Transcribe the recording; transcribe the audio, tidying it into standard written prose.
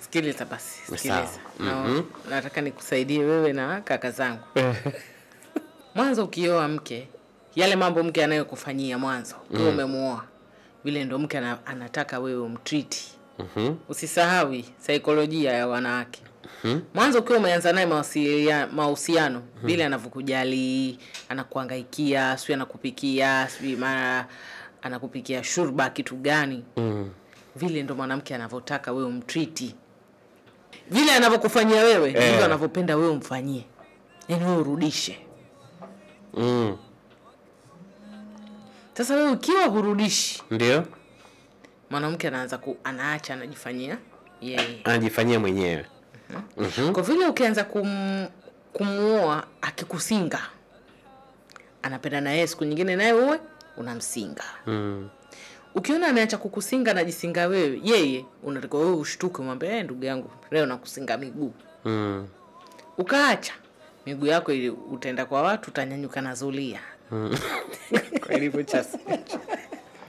Sikiliza basi, sikiliza. Nataka nikusaidie wewe na kaka zangu. Mwanzo ukioa mke, yale mambo mke anayokufanyia mwanzo, wewe umemuoa. Vile ndo mke anataka wewe umtreat. Usisahawi saikolojia ya wanawake. Mwanzo ukiwa umeanza naye mahusiano, vile anavukujali, anakuhangaikia, sio anakupikia, sio mara anakupikia shurba kitu gani. Vile ndo mwanamke anavotaka wewe umtreat. Vile anavyokufanyia wewe, ndivyo anavyopenda wewe umfanyie. Yaani wewe urudishe. Sasa wewe ukiwa hurudishi, ndio mwanamke anaanza anaacha anajifanyia yeye. Anajifanyia mwenyewe. Kwa vile ukianza kumuoa akikusinga, anapenda na yeye siku nyingine naye wewe unamsinga. Ukiona ameacha kukusinga anajisinga wewe, yeye unatakiwa wewe ushtuke umwambie ndugu yangu leo nakusinga miguu. Ukaacha miguu yako ili utaenda kwa watu utanyanyuka na zulia. Kwa hivyo chasi.